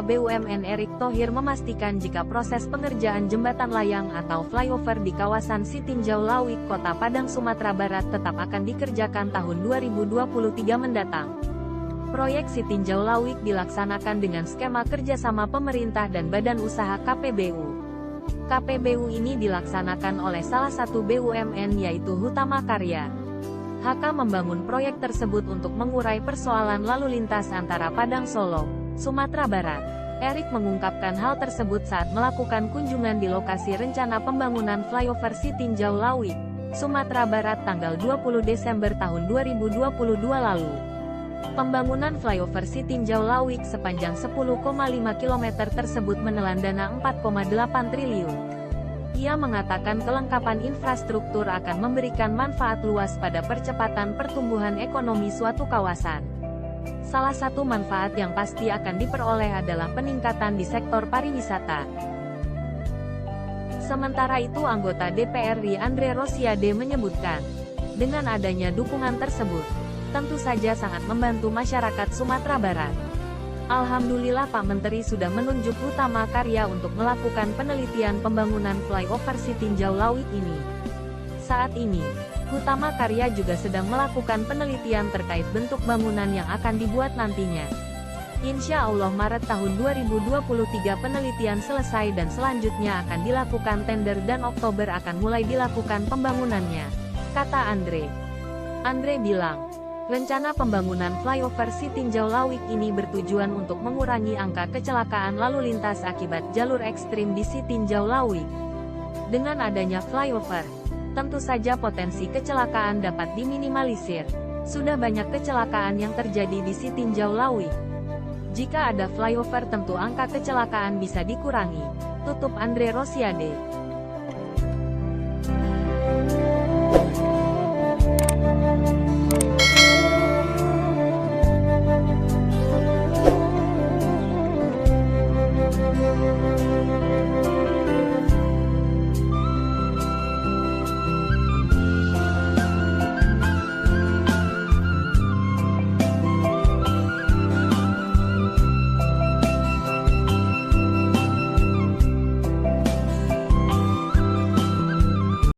Kepala BUMN Erick Thohir memastikan jika proses pengerjaan jembatan layang atau flyover di kawasan Sitinjau Lawik, Kota Padang, Sumatera Barat tetap akan dikerjakan tahun 2023 mendatang. Proyek Sitinjau Lawik dilaksanakan dengan skema kerjasama pemerintah dan badan usaha KPBU. KPBU ini dilaksanakan oleh salah satu BUMN yaitu Hutama Karya. HK membangun proyek tersebut untuk mengurai persoalan lalu lintas antara Padang Solo, Sumatera Barat. Erick mengungkapkan hal tersebut saat melakukan kunjungan di lokasi rencana pembangunan flyover Sitinjau Lawik, Sumatera Barat tanggal 20 Desember tahun 2022 lalu. Pembangunan flyover Sitinjau Lawik sepanjang 10,5 km tersebut menelan dana 4,8 triliun. Ia mengatakan kelengkapan infrastruktur akan memberikan manfaat luas pada percepatan pertumbuhan ekonomi suatu kawasan. Salah satu manfaat yang pasti akan diperoleh adalah peningkatan di sektor pariwisata. Sementara itu anggota DPR RI Andre Rosiade menyebutkan, dengan adanya dukungan tersebut, tentu saja sangat membantu masyarakat Sumatera Barat. Alhamdulillah Pak Menteri sudah menunjuk Hutama Karya untuk melakukan penelitian pembangunan flyover Sitinjau Lawik ini. Saat ini, Hutama Karya juga sedang melakukan penelitian terkait bentuk bangunan yang akan dibuat nantinya. Insya Allah Maret tahun 2023 penelitian selesai dan selanjutnya akan dilakukan tender dan Oktober akan mulai dilakukan pembangunannya, kata Andre. Andre bilang, rencana pembangunan flyover Sitinjau Lawik ini bertujuan untuk mengurangi angka kecelakaan lalu lintas akibat jalur ekstrim di Sitinjau Lawik. Dengan adanya flyover, tentu saja potensi kecelakaan dapat diminimalisir. Sudah banyak kecelakaan yang terjadi di Sitinjau Lawik. Jika ada flyover tentu angka kecelakaan bisa dikurangi, tutup Andre Rosiade.